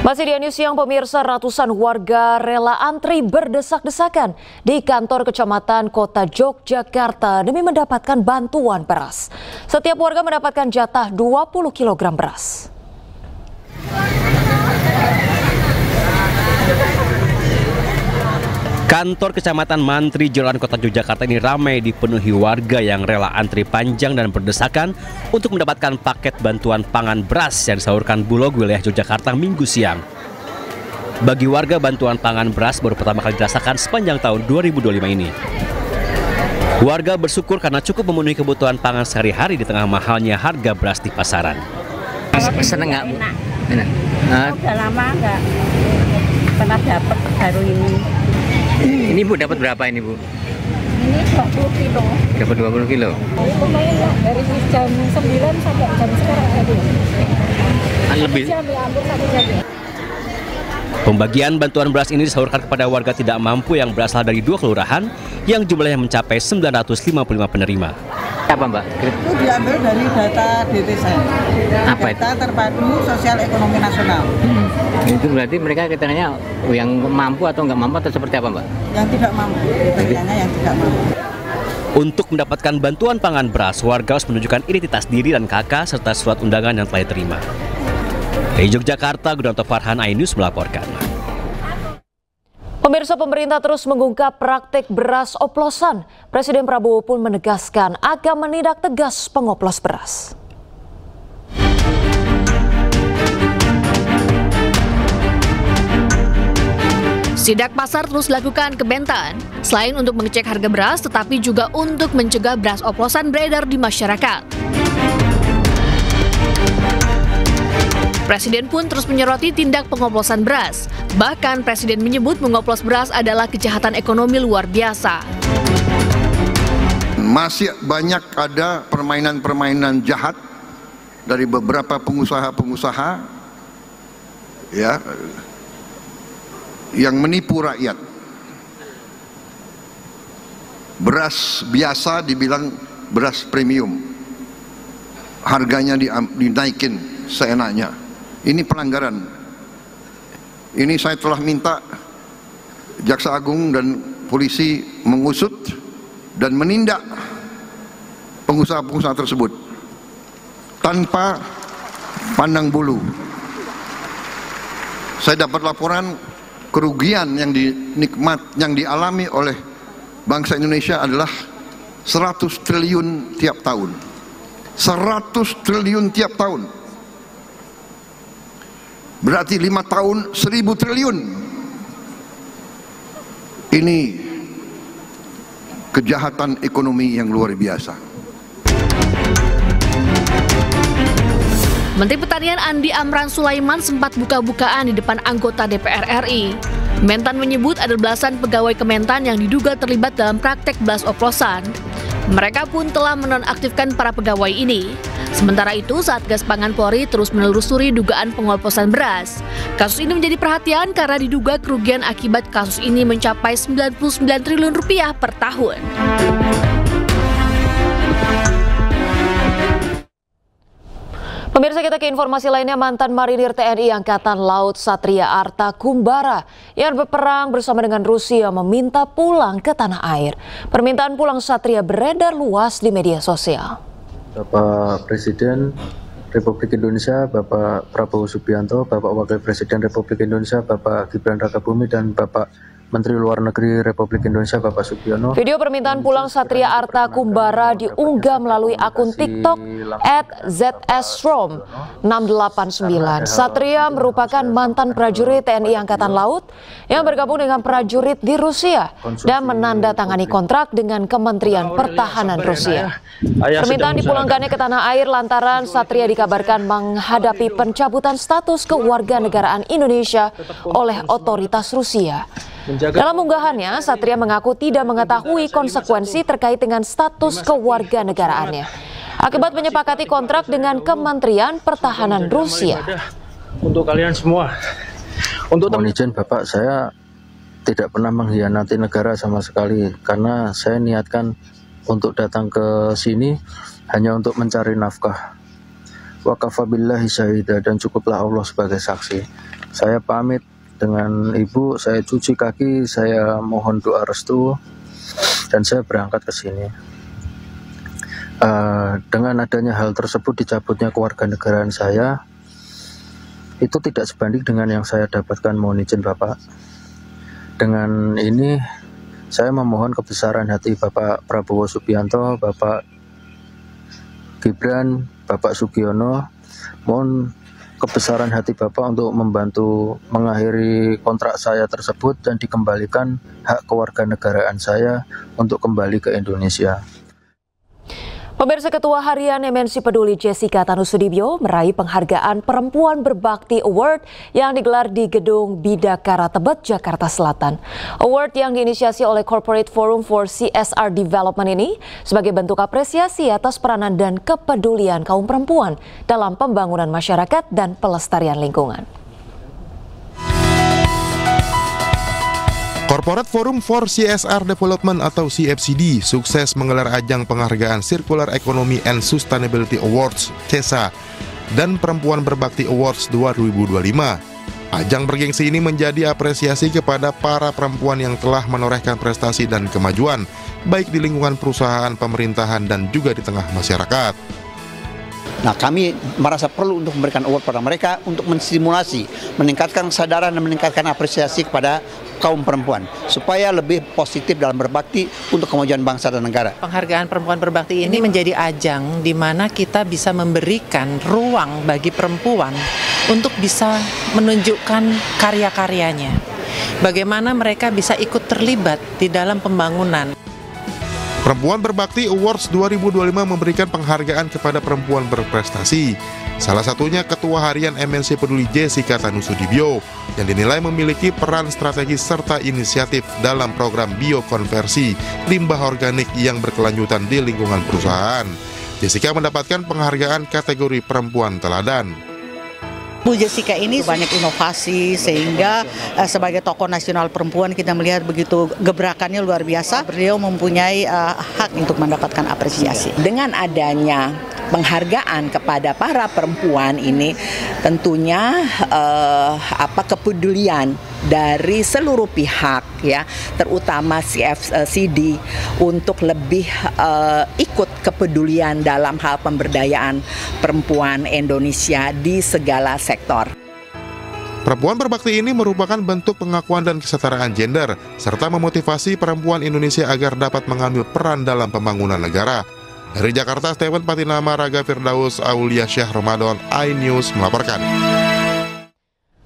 Masih di News Siang, pemirsa, ratusan warga rela antri berdesak-desakan di kantor kecamatan Kota Yogyakarta demi mendapatkan bantuan beras. Setiap warga mendapatkan jatah 20 kg beras. Kantor Kecamatan Mantri Jolan Kota Yogyakarta ini ramai dipenuhi warga yang rela antri panjang dan berdesakan untuk mendapatkan paket bantuan pangan beras yang disalurkan Bulog wilayah Yogyakarta Minggu siang. Bagi warga, bantuan pangan beras baru pertama kali dirasakan sepanjang tahun 2025 ini. Warga bersyukur karena cukup memenuhi kebutuhan pangan sehari-hari di tengah mahalnya harga beras di pasaran. Seneng nggak, Bu? Enak. Udah lama nggak pernah dapat, baru ini. Ini Bu dapat berapa ini, Bu? Ini 20 kilo. Dapat 20 kilo. Lumayan ya, dari jam 9 sampai jam sekarang tadi. Lebih. Jam ya, hampir 1 jam. Pembagian bantuan beras ini disalurkan kepada warga tidak mampu yang berasal dari 2 kelurahan yang jumlahnya mencapai 955 penerima. Apa, Mbak? Itu diambil dari data DTS, Apa itu? Data Terpadu Sosial Ekonomi Nasional. Itu berarti mereka katanya yang mampu atau nggak mampu atau seperti apa, Mbak? Yang tidak mampu, bagiannya yang tidak mampu. Untuk mendapatkan bantuan pangan beras, warga harus menunjukkan identitas diri dan KK serta surat undangan yang telah diterima. Dari Yogyakarta, Gudanto Farhan, iNews melaporkan. Pemirsa, pemerintah terus mengungkap praktik beras oplosan. Presiden Prabowo pun menegaskan akan menindak tegas pengoplos beras. Sidak pasar terus dilakukan ke Bentan, selain untuk mengecek harga beras, tetapi juga untuk mencegah beras oplosan beredar di masyarakat. Presiden pun terus menyoroti tindak pengoplosan beras. Bahkan Presiden menyebut mengoplos beras adalah kejahatan ekonomi luar biasa. Masih banyak ada permainan-permainan jahat dari beberapa pengusaha-pengusaha ya, yang menipu rakyat. Beras biasa dibilang beras premium, harganya dinaikin seenaknya. Ini pelanggaran. Ini saya telah minta Jaksa Agung dan polisi mengusut dan menindak pengusaha-pengusaha tersebut tanpa pandang bulu. Saya dapat laporan kerugian yang dialami oleh bangsa Indonesia adalah 100 triliun tiap tahun. 100 triliun tiap tahun. Berarti 5 tahun 1000 triliun. Ini kejahatan ekonomi yang luar biasa. Menteri Pertanian Andi Amran Sulaiman sempat buka-bukaan di depan anggota DPR RI. Mentan menyebut ada belasan pegawai Kementan yang diduga terlibat dalam praktek beras oplosan. Mereka pun telah menonaktifkan para pegawai ini. Sementara itu, Satgas Pangan Polri terus menelusuri dugaan pengoplosan beras. Kasus ini menjadi perhatian karena diduga kerugian akibat kasus ini mencapai 99 triliun rupiah per tahun. Pemirsa, kita ke informasi lainnya. Mantan Marinir TNI Angkatan Laut Satria Arta Kumbara yang berperang bersama dengan Rusia meminta pulang ke tanah air. Permintaan pulang Satria beredar luas di media sosial. Bapak Presiden Republik Indonesia, Bapak Prabowo Subianto, Bapak Wakil Presiden Republik Indonesia, Bapak Gibran Rakabumi, dan Bapak Menteri Luar Negeri Republik Indonesia, Bapak Sugiono. Video permintaan pulang Satria Arta Kumbara diunggah melalui akun TikTok @ZSROM689. Satria merupakan mantan prajurit TNI Angkatan Laut yang bergabung dengan prajurit di Rusia dan menandatangani kontrak dengan Kementerian Pertahanan Rusia. Permintaan dipulangkannya ke tanah air lantaran Satria dikabarkan menghadapi pencabutan status kewarganegaraan Indonesia oleh otoritas Rusia. Dalam unggahannya, Satria mengaku tidak mengetahui konsekuensi terkait dengan status kewarganegaraannya akibat menyepakati kontrak dengan Kementerian Pertahanan Rusia. Untuk kalian semua, mohon izin Bapak, saya tidak pernah mengkhianati negara sama sekali, karena saya niatkan untuk datang ke sini hanya untuk mencari nafkah. Wa kafa billahi syahida, dan cukuplah Allah sebagai saksi. Saya pamit dengan Ibu, saya cuci kaki, saya mohon doa restu, dan saya berangkat ke sini. Dengan adanya hal tersebut, dicabutnya kewarganegaraan saya, itu tidak sebanding dengan yang saya dapatkan, mohon izin Bapak. Dengan ini, saya memohon kebesaran hati Bapak Prabowo Subianto, Bapak Gibran, Bapak Sugiono, mohon kebesaran hati Bapak untuk membantu mengakhiri kontrak saya tersebut dan dikembalikan hak kewarganegaraan saya untuk kembali ke Indonesia. Pemirsa, Ketua Harian MNC Peduli Jessica Tanusudibyo meraih penghargaan Perempuan Berbakti Award yang digelar di Gedung Bidakara Tebet, Jakarta Selatan. Award yang diinisiasi oleh Corporate Forum for CSR Development ini sebagai bentuk apresiasi atas peranan dan kepedulian kaum perempuan dalam pembangunan masyarakat dan pelestarian lingkungan. Corporate Forum for CSR Development atau CFCD sukses menggelar ajang penghargaan Circular Economy and Sustainability Awards (CESA) dan Perempuan Berbakti Awards 2025. Ajang bergengsi ini menjadi apresiasi kepada para perempuan yang telah menorehkan prestasi dan kemajuan baik di lingkungan perusahaan, pemerintahan, dan juga di tengah masyarakat. Nah, kami merasa perlu untuk memberikan award pada mereka untuk menstimulasi, meningkatkan kesadaran dan meningkatkan apresiasi kepada kaum perempuan supaya lebih positif dalam berbakti untuk kemajuan bangsa dan negara. Penghargaan Perempuan Berbakti ini menjadi ajang di mana kita bisa memberikan ruang bagi perempuan untuk bisa menunjukkan karya-karyanya. Bagaimana mereka bisa ikut terlibat di dalam pembangunan. Perempuan Berbakti Awards 2025 memberikan penghargaan kepada perempuan berprestasi. Salah satunya Ketua Harian MNC Peduli Jessica Tanusudibyo yang dinilai memiliki peran strategis serta inisiatif dalam program biokonversi limbah organik yang berkelanjutan di lingkungan perusahaan. Jessica mendapatkan penghargaan kategori perempuan teladan. Bu Jessica ini banyak inovasi sehingga sebagai tokoh nasional perempuan kita melihat begitu gebrakannya luar biasa. Beliau mempunyai hak untuk mendapatkan apresiasi. Dengan adanya penghargaan kepada para perempuan ini tentunya kepedulian dari seluruh pihak ya, terutama CFCD untuk lebih ikut kepedulian dalam hal pemberdayaan perempuan Indonesia di segala sektor. Perempuan berbakti ini merupakan bentuk pengakuan dan kesetaraan gender serta memotivasi perempuan Indonesia agar dapat mengambil peran dalam pembangunan negara. Dari Jakarta, Steven Patinama, Raga Firdaus, Aulia Syah Ramadan, iNews melaporkan.